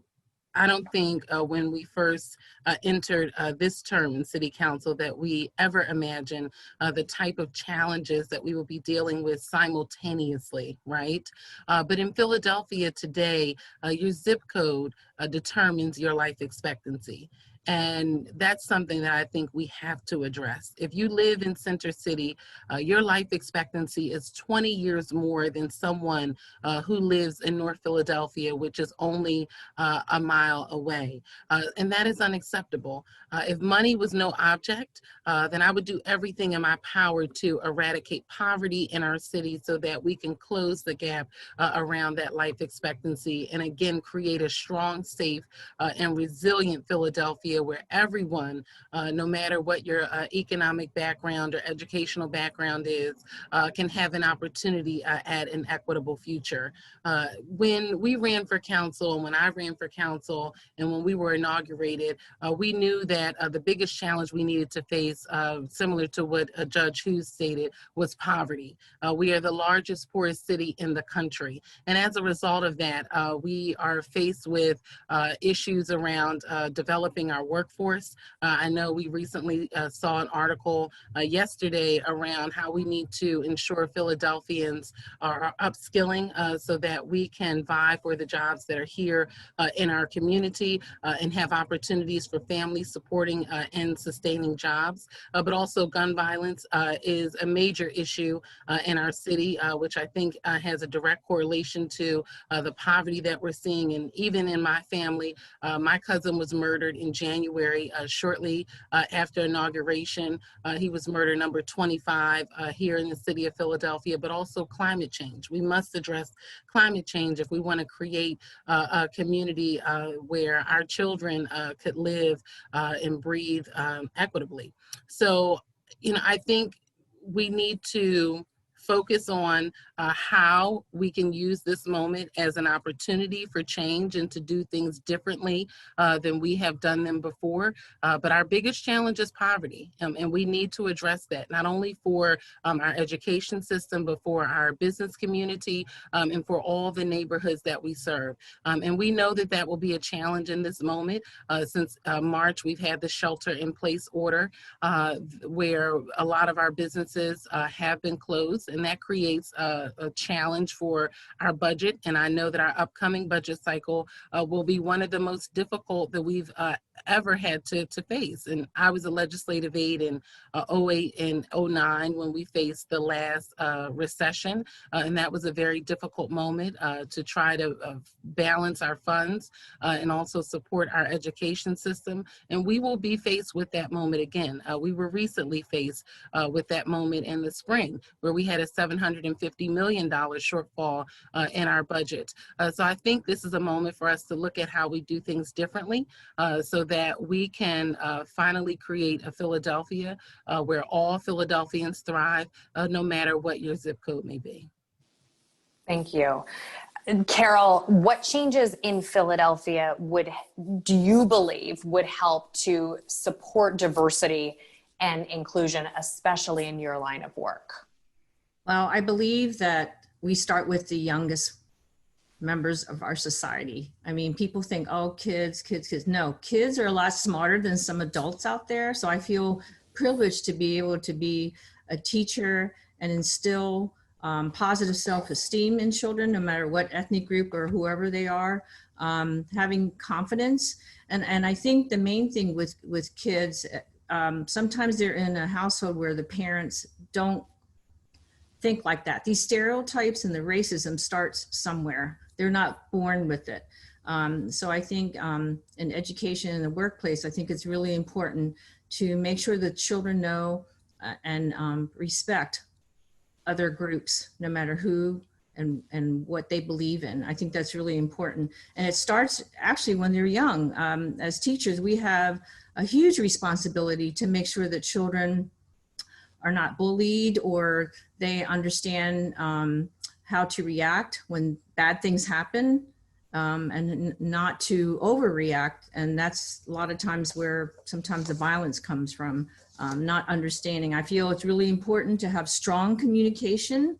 I don't think when we first entered this term in City Council that we ever imagined the type of challenges that we will be dealing with simultaneously, right? But in Philadelphia today, your zip code determines your life expectancy. And that's something that I think we have to address. If you live in Center City, your life expectancy is 20 years more than someone who lives in North Philadelphia, which is only a mile away. And that is unacceptable. If money was no object, then I would do everything in my power to eradicate poverty in our city so that we can close the gap around that life expectancy and again create a strong, safe, and resilient Philadelphia where everyone, no matter what your economic background or educational background is, can have an opportunity at an equitable future. When we ran for council, when I ran for council, and when we were inaugurated, we knew that the biggest challenge we needed to face, similar to what Judge Hughes stated, was poverty. We are the largest, poorest city in the country. And as a result of that, we are faced with issues around developing our workforce. I know we recently saw an article yesterday around how we need to ensure Philadelphians are upskilling so that we can vie for the jobs that are here in our community and have opportunities for families supporting and sustaining jobs. But also gun violence is a major issue in our city, which I think has a direct correlation to the poverty that we're seeing. And even in my family, my cousin was murdered in January, shortly after inauguration. He was murder number 25 here in the city of Philadelphia, but also climate change. We must address climate change if we want to create a community where our children could live and breathe equitably. So, you know, I think we need to focus on how we can use this moment as an opportunity for change and to do things differently than we have done them before. But our biggest challenge is poverty, and we need to address that, not only for our education system, but for our business community and for all the neighborhoods that we serve. And we know that that will be a challenge in this moment. Since March, we've had the shelter-in-place order where a lot of our businesses have been closed, and that creates a challenge for our budget. And I know that our upcoming budget cycle will be one of the most difficult that we've ever had to face. And I was a legislative aide in 08 and 09 when we faced the last recession. And that was a very difficult moment to try to balance our funds and also support our education system. And we will be faced with that moment again. We were recently faced with that moment in the spring where we had a $750 million shortfall in our budget. So I think this is a moment for us to look at how we do things differently so that we can finally create a Philadelphia where all Philadelphians thrive, no matter what your zip code may be. Thank you. And Carol, what changes in Philadelphia do you believe would help to support diversity and inclusion, especially in your line of work? Well, I believe that we start with the youngest members of our society. I mean, people think, oh, kids. No, kids are a lot smarter than some adults out there. So I feel privileged to be able to be a teacher and instill positive self-esteem in children, no matter what ethnic group or whoever they are, having confidence. And I think the main thing with kids, sometimes they're in a household where the parents don't think like that. These stereotypes and the racism starts somewhere. They're not born with it. So I think in education in the workplace, I think it's really important to make sure that children know and respect other groups, no matter who and what they believe in. I think that's really important. And it starts actually when they're young. As teachers, we have a huge responsibility to make sure that children are not bullied, or they understand how to react when bad things happen, and not to overreact. And that's a lot of times where sometimes the violence comes from, not understanding. I feel it's really important to have strong communication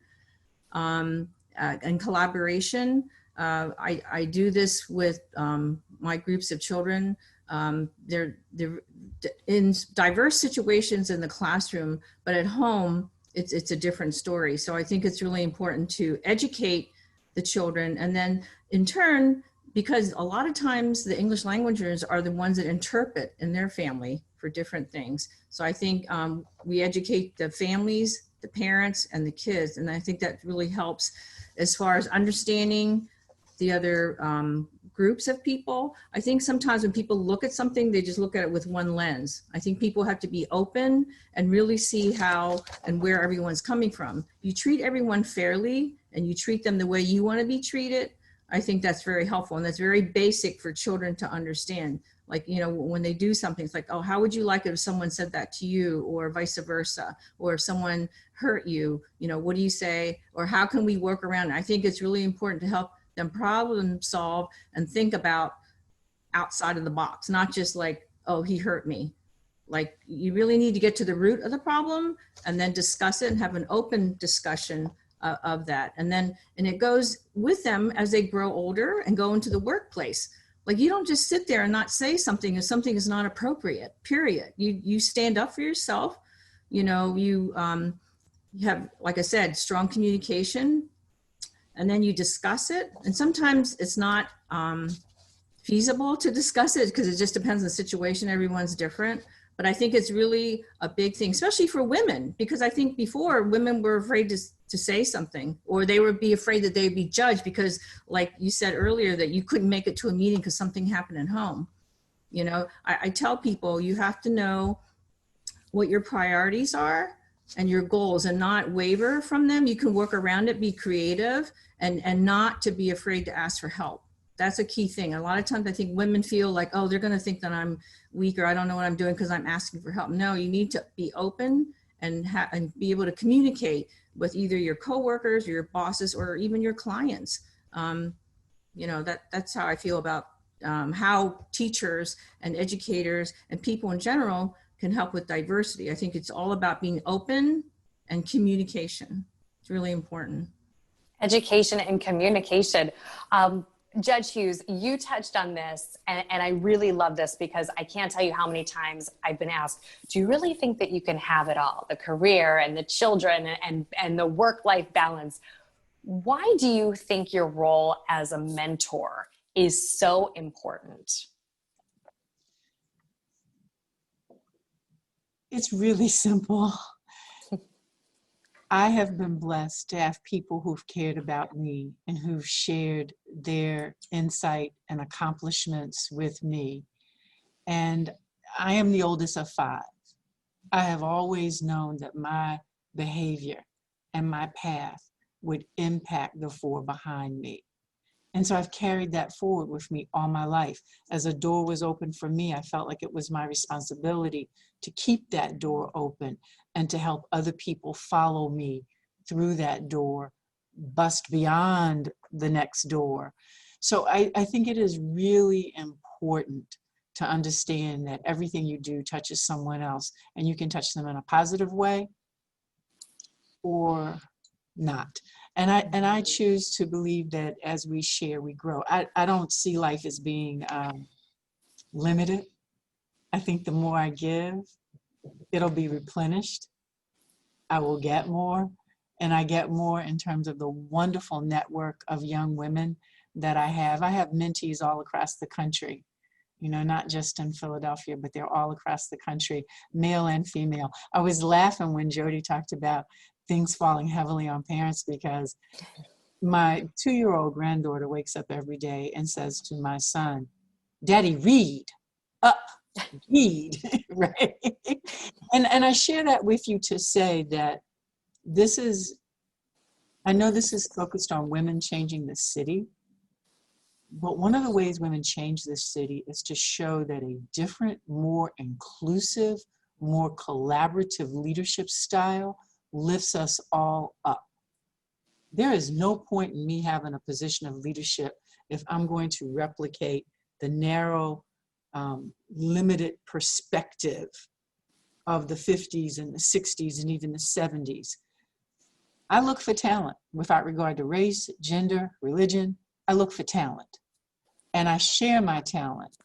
and collaboration. I do this with my groups of children. They're in diverse situations in the classroom, but at home, it's a different story. So I think it's really important to educate the children. And then in turn, because a lot of times the English languagers are the ones that interpret in their family for different things. So I think we educate the families, the parents, and the kids. And I think that really helps as far as understanding the other groups of people. I think sometimes when people look at something, they just look at it with one lens. I think people have to be open and really see how and where everyone's coming from. You treat everyone fairly and you treat them the way you want to be treated. I think that's very helpful, and that's very basic for children to understand. Like, you know, when they do something, it's like, oh, how would you like it if someone said that to you, or vice versa? Or if someone hurt you, you know, what do you say? Or how can we work around it? I think it's really important to help them problem solve and think about outside of the box, not just like, oh, he hurt me. Like, you really need to get to the root of the problem and then discuss it and have an open discussion of that. And it goes with them as they grow older and go into the workplace. Like, you don't just sit there and not say something if something is not appropriate, period. You stand up for yourself. You know, you have, like I said, strong communication, and then you discuss it. And sometimes it's not feasible to discuss it because it just depends on the situation. Everyone's different. But I think it's really a big thing, especially for women, because I think before women were afraid to say something, or they would be afraid that they'd be judged because, like you said earlier, that you couldn't make it to a meeting because something happened at home. You know, I tell people you have to know what your priorities are and your goals and not waver from them. You can work around it, be creative, and not to be afraid to ask for help. That's a key thing. A lot of times I think women feel like, oh, they're going to think that I'm weak or I don't know what I'm doing because I'm asking for help. No, you need to be open and be able to communicate with either your coworkers or your bosses or even your clients. You know, that's how I feel about how teachers and educators and people in general can help with diversity. I think it's all about being open and communication. It's really important. Education and communication. Judge Hughes, you touched on this, and I really love this because I can't tell you how many times I've been asked, do you really think that you can have it all, the career and the children and the work-life balance? Why do you think your role as a mentor is so important? It's really simple. I have been blessed to have people who've cared about me and who've shared their insight and accomplishments with me. And I am the oldest of 5. I have always known that my behavior and my path would impact the 4 behind me. And so I've carried that forward with me all my life. As a door was open for me, I felt like it was my responsibility to keep that door open and to help other people follow me through that door bust beyond the next door. So I think it is really important to understand that everything you do touches someone else, and you can touch them in a positive way or not. And I choose to believe that as we share, we grow. I don't see life as being limited. I think the more I give, it'll be replenished. I will get more, and I get more in terms of the wonderful network of young women that I have. I have mentees all across the country, you know, not just in Philadelphia, but they're all across the country, male and female. I was laughing when Jodie talked about things falling heavily on parents, because my 2-year-old granddaughter wakes up every day and says to my son, "Daddy, read, up, read," right? And I share that with you to say that this is, I know this is focused on women changing the city, but one of the ways women change this city is to show that a different, more inclusive, more collaborative leadership style lifts us all up. There is no point in me having a position of leadership if I'm going to replicate the narrow, limited perspective of the 50s and the 60s and even the 70s. I look for talent without regard to race, gender, religion. I look for talent. And I share my talent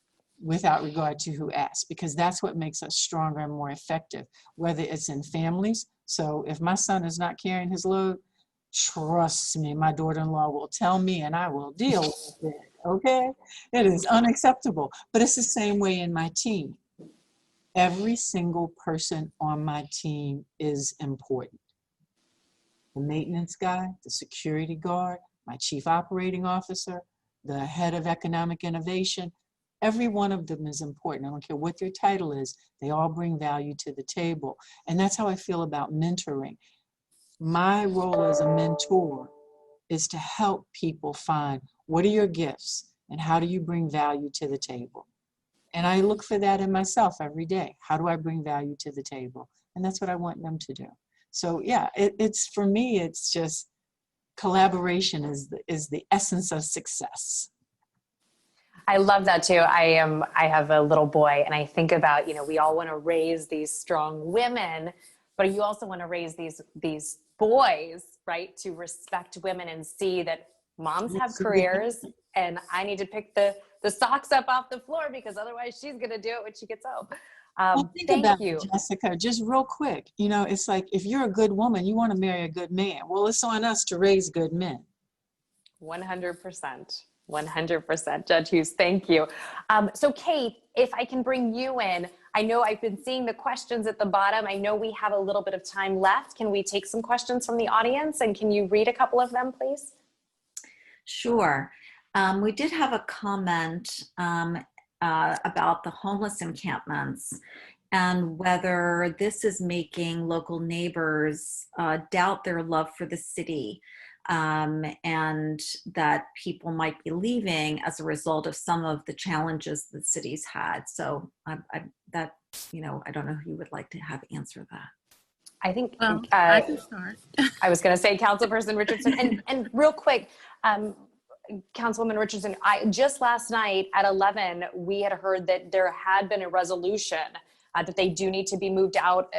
without regard to who asks, because that's what makes us stronger and more effective, whether it's in families. So if my son is not carrying his load, trust me, my daughter-in-law will tell me and I will deal with it, okay? It is unacceptable, but it's the same way in my team. Every single person on my team is important. The maintenance guy, the security guard, my chief operating officer, the head of economic innovation, every one of them is important. I don't care what their title is, they all bring value to the table. And that's how I feel about mentoring. My role as a mentor is to help people find what are your gifts and how do you bring value to the table. And I look for that in myself every day. How do I bring value to the table? And that's what I want them to do. So yeah, it's for me, it's just collaboration is the essence of success. I love that too. I have a little boy, and I think about, you know, we all want to raise these strong women, but you also want to raise these boys, right, to respect women and see that moms have careers, and I need to pick the socks up off the floor because otherwise she's going to do it when she gets home. Well, think about it, Jessica, just real quick. You know, it's like if you're a good woman, you want to marry a good man. Well, it's on us to raise good men. 100%. 100%. Judge Hughes, thank you. So Kate, if I can bring you in, I know I've been seeing the questions at the bottom. I know we have a little bit of time left. Can we take some questions from the audience, and can you read a couple of them, please? Sure. We did have a comment about the homeless encampments and whether this is making local neighbors doubt their love for the city, and that people might be leaving as a result of some of the challenges the city's had. So that, you know, I don't know who you would like to have answer that. I think I can start. I was going to say Councilperson Richardson, and real quick, Councilwoman Richardson, just last night at 11, we had heard that there had been a resolution that they do need to be moved out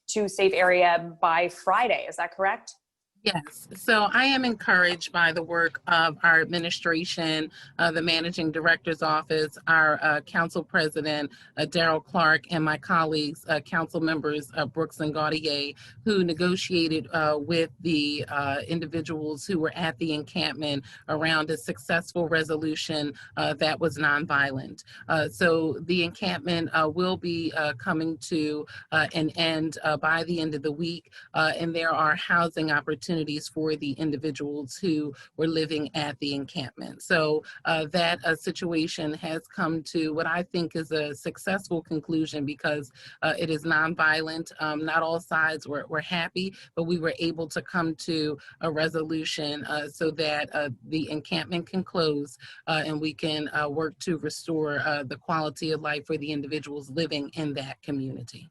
to safe area by Friday. Is that correct? Yes, so I am encouraged by the work of our administration, the managing director's office, our council president, Darrell Clark, and my colleagues, council members Brooks and Gaudier, who negotiated with the individuals who were at the encampment around a successful resolution that was nonviolent. So the encampment will be coming to an end by the end of the week, and there are housing opportunities for the individuals who were living at the encampment. So that situation has come to what I think is a successful conclusion because it is nonviolent. Not all sides were happy, but we were able to come to a resolution so that the encampment can close and we can work to restore the quality of life for the individuals living in that community.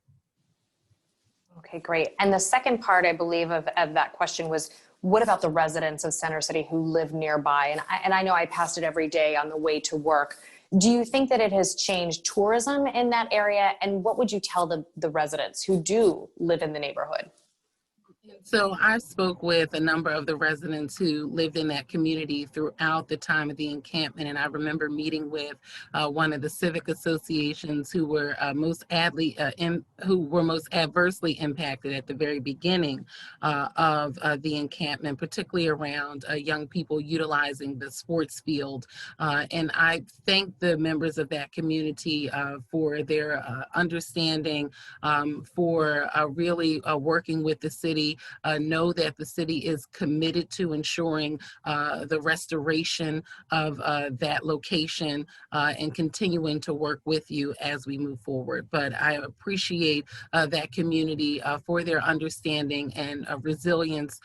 Okay, great. And the second part, I believe, of that question was what about the residents of Center City who live nearby? And I know I pass it every day on the way to work. Do you think that it has changed tourism in that area? And what would you tell the residents who do live in the neighborhood? So I spoke with a number of the residents who lived in that community throughout the time of the encampment, and I remember meeting with one of the civic associations who were most adversely impacted at the very beginning of the encampment, particularly around young people utilizing the sports field. And I thank the members of that community for their understanding, for really working with the city. Know that the city is committed to ensuring the restoration of that location and continuing to work with you as we move forward. But I appreciate that community for their understanding and resilience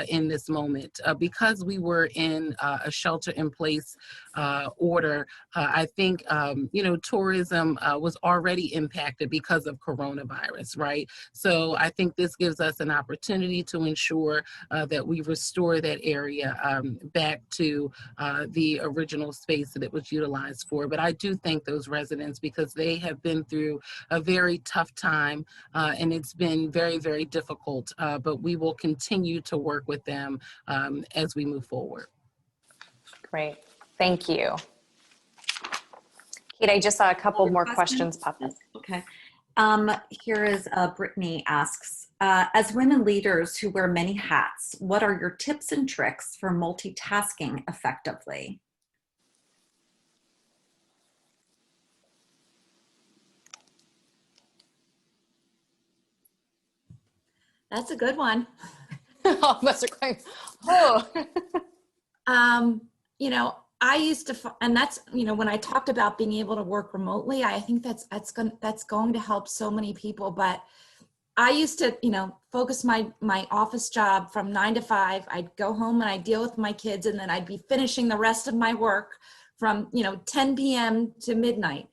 in this moment. Because we were in a shelter-in-place order, I think, tourism was already impacted because of coronavirus, right? So I think this gives us an opportunity to ensure that we restore that area back to the original space that it was utilized for. But I do thank those residents because they have been through a very tough time and it's been very, very difficult, but we will continue to work with them as we move forward. Great, thank you. Kate, I just saw a couple more questions pop up. Okay. Here is Brittany asks, as women leaders who wear many hats, what are your tips and tricks for multitasking effectively? That's a good one. All of us are going, oh. I used to, and that's, when I talked about being able to work remotely, I think that's going to help so many people. But I used to, focus my office job from 9 to 5. I'd go home and I'd deal with my kids, and then I'd be finishing the rest of my work from, 10 p.m. to midnight.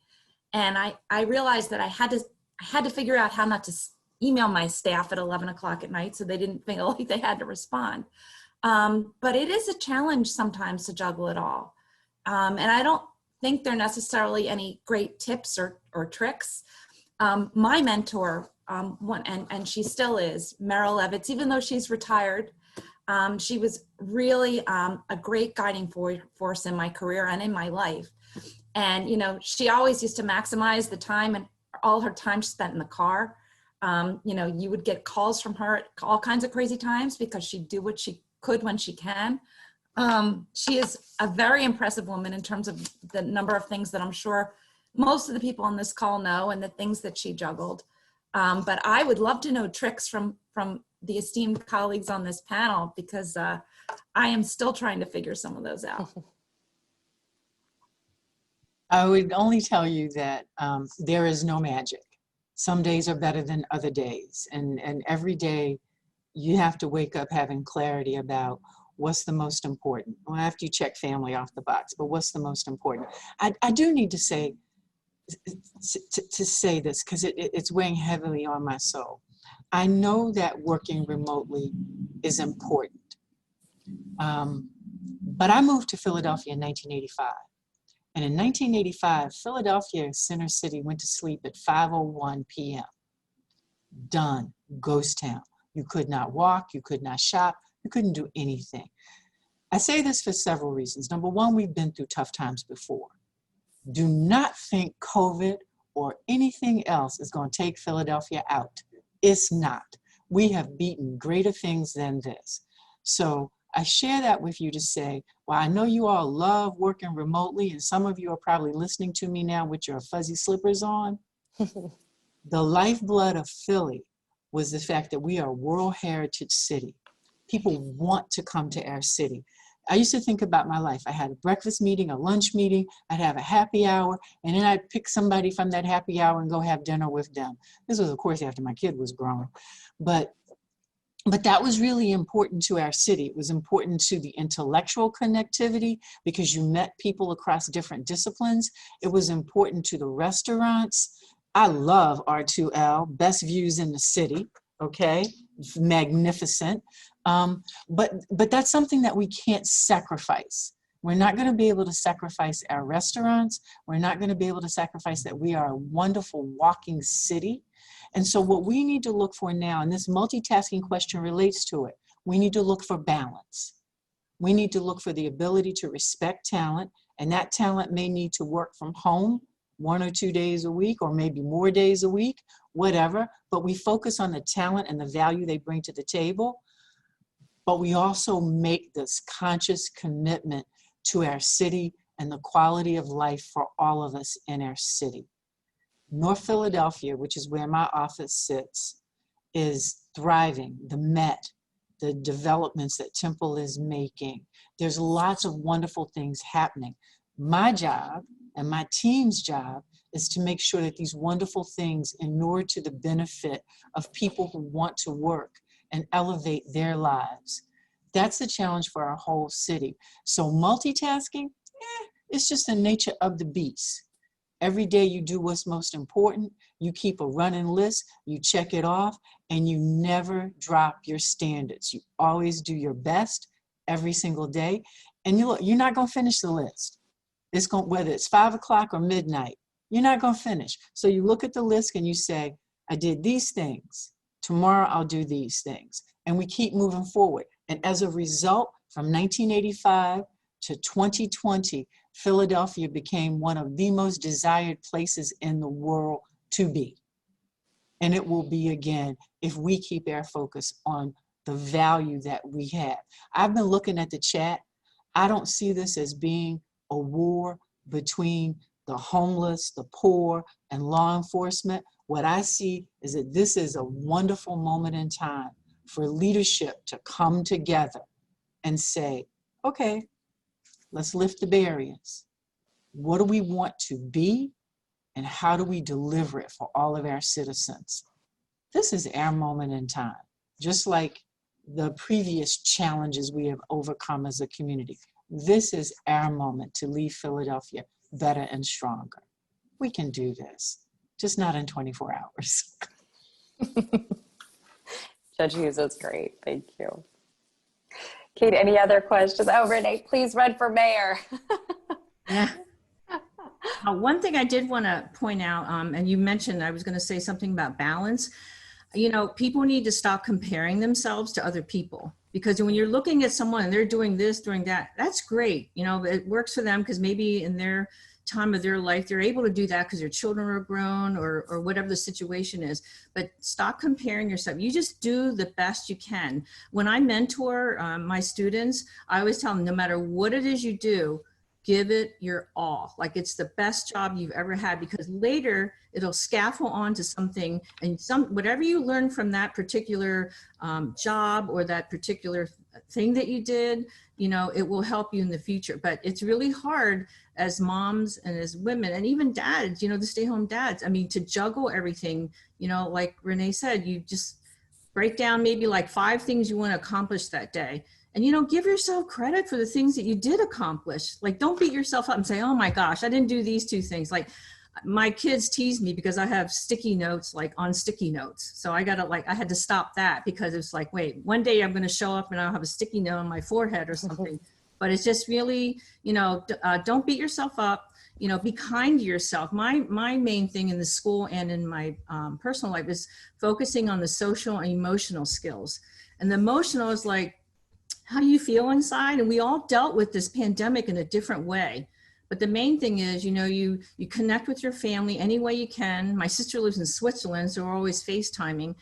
And I realized that I had to figure out how not to email my staff at 11 o'clock at night so they didn't feel like they had to respond. But it is a challenge sometimes to juggle it all. And I don't think there are necessarily any great tips or tricks. My mentor, and she still is, Meryl Levitz, even though she's retired, she was really a great guiding force in my career and in my life. And, she always used to maximize the time and all her time spent in the car. You would get calls from her at all kinds of crazy times because she'd do what she could when she can. She is a very impressive woman in terms of the number of things that I'm sure most of the people on this call know and the things that she juggled. But I would love to know tricks from the esteemed colleagues on this panel because I am still trying to figure some of those out. I would only tell you that there is no magic. Some days are better than other days. And every day you have to wake up having clarity about what's the most important. Well, after you check family off the box, but what's the most important? I do need to say this because it's weighing heavily on my soul. I know that working remotely is important. But I moved to Philadelphia in 1985. And in 1985, Philadelphia Center City went to sleep at 5:01 p.m. Done, ghost town. You could not walk, you could not shop, you couldn't do anything. I say this for several reasons. Number one, we've been through tough times before. Do not think COVID or anything else is going to take Philadelphia out. It's not. We have beaten greater things than this. So I share that with you to say, well, I know you all love working remotely, and some of you are probably listening to me now with your fuzzy slippers on. The lifeblood of Philly was the fact that we are a World Heritage City. People want to come to our city. I used to think about my life. I had a breakfast meeting, a lunch meeting, I'd have a happy hour, and then I'd pick somebody from that happy hour and go have dinner with them. This was, of course, after my kid was grown. But that was really important to our city. It was important to the intellectual connectivity because you met people across different disciplines. It was important to the restaurants. I love R2L, best views in the city, okay? Magnificent. But that's something that we can't sacrifice. We're not going to be able to sacrifice our restaurants. We're not going to be able to sacrifice that we are a wonderful walking city. And so what we need to look for now, and this multitasking question relates to it, we need to look for balance. We need to look for the ability to respect talent, and that talent may need to work from home 1 or 2 days a week, or maybe more days a week, whatever, but we focus on the talent and the value they bring to the table. But we also make this conscious commitment to our city and the quality of life for all of us in our city. North Philadelphia, which is where my office sits, is thriving. The Met, the developments that Temple is making. There's lots of wonderful things happening. My job and my team's job is to make sure that these wonderful things inure to the benefit of people who want to work and elevate their lives. That's the challenge for our whole city. So multitasking, it's just the nature of the beast. Every day you do what's most important, you keep a running list, you check it off, and you never drop your standards. You always do your best every single day. And you're not gonna finish the list. Whether it's 5 o'clock or midnight, you're not gonna finish. So you look at the list and you say, I did these things. Tomorrow I'll do these things. And we keep moving forward. And as a result, from 1985 to 2020, Philadelphia became one of the most desired places in the world to be. And it will be again if we keep our focus on the value that we have. I've been looking at the chat. I don't see this as being a war between the homeless, the poor, and law enforcement. What I see is that this is a wonderful moment in time for leadership to come together and say, okay, let's lift the barriers. What do we want to be, and how do we deliver it for all of our citizens? This is our moment in time, just like the previous challenges we have overcome as a community. This is our moment to leave Philadelphia better and stronger. We can do this, just not in 24 hours. Judge Hughes, that's great. Thank you. Kate, any other questions? Oh, Renee, please run for mayor. Yeah. One thing I did want to point out, and you mentioned, I was going to say something about balance. You know, people need to stop comparing themselves to other people, because when you're looking at someone and they're doing this, doing that, that's great. You know, it works for them because maybe in their time of their life, they're able to do that because their children are grown or whatever the situation is. But stop comparing yourself. You just do the best you can. When I mentor my students, I always tell them, no matter what it is you do, give it your all. Like it's the best job you've ever had, because later it'll scaffold onto something, and whatever you learn from that particular job or that particular thing that you did, you know, it will help you in the future. But it's really hard as moms and as women and even dads, you know, the stay-home dads. I mean, to juggle everything, you know, like Renee said, you just break down maybe like 5 things you want to accomplish that day. And, you know, give yourself credit for the things that you did accomplish. Like, don't beat yourself up and say, oh my gosh, I didn't do these 2 things. Like, my kids tease me because I have sticky notes, like on sticky notes. So I had to stop that, because it's like, wait, one day I'm going to show up and I'll have a sticky note on my forehead or something. But it's just really, you know, don't beat yourself up, you know, be kind to yourself. My main thing in the school and in my personal life is focusing on the social and emotional skills. And the emotional is like, how you feel inside. And we all dealt with this pandemic in a different way. But the main thing is, you know, you connect with your family any way you can. My sister lives in Switzerland, so we're always FaceTiming.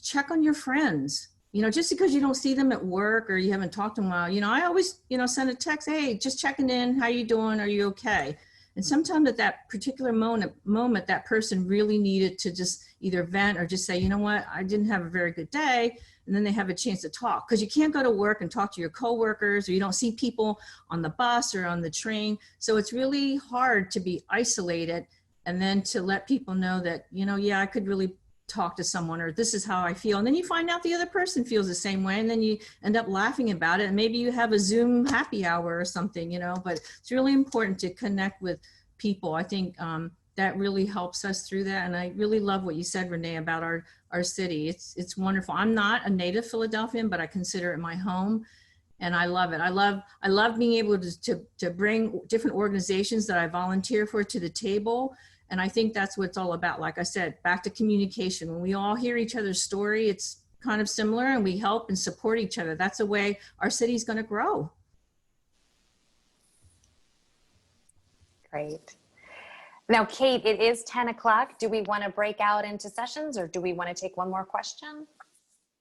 Check on your friends. You know, just because you don't see them at work or you haven't talked to them in a while, you know, I always, you know, send a text, hey, just checking in, how you doing? Are you okay? And sometimes at that particular moment, that person really needed to just either vent or just say, you know what, I didn't have a very good day. And then they have a chance to talk, because you can't go to work and talk to your coworkers, or you don't see people on the bus or on the train. So it's really hard to be isolated and then to let people know that, you know, yeah, I could really talk to someone, or this is how I feel. And then you find out the other person feels the same way, and then you end up laughing about it. And maybe you have a Zoom happy hour or something, you know, but it's really important to connect with people. I think that really helps us through that. And I really love what you said, Renee, about our city. It's wonderful. I'm not a native Philadelphian, but I consider it my home. And I love it. I love being able to bring different organizations that I volunteer for to the table. And I think that's what it's all about. Like I said, back to communication. When we all hear each other's story, it's kind of similar, and we help and support each other. That's the way our city's going to grow. Great. Now, Kate, it is 10 o'clock. Do we want to break out into sessions, or do we want to take one more question?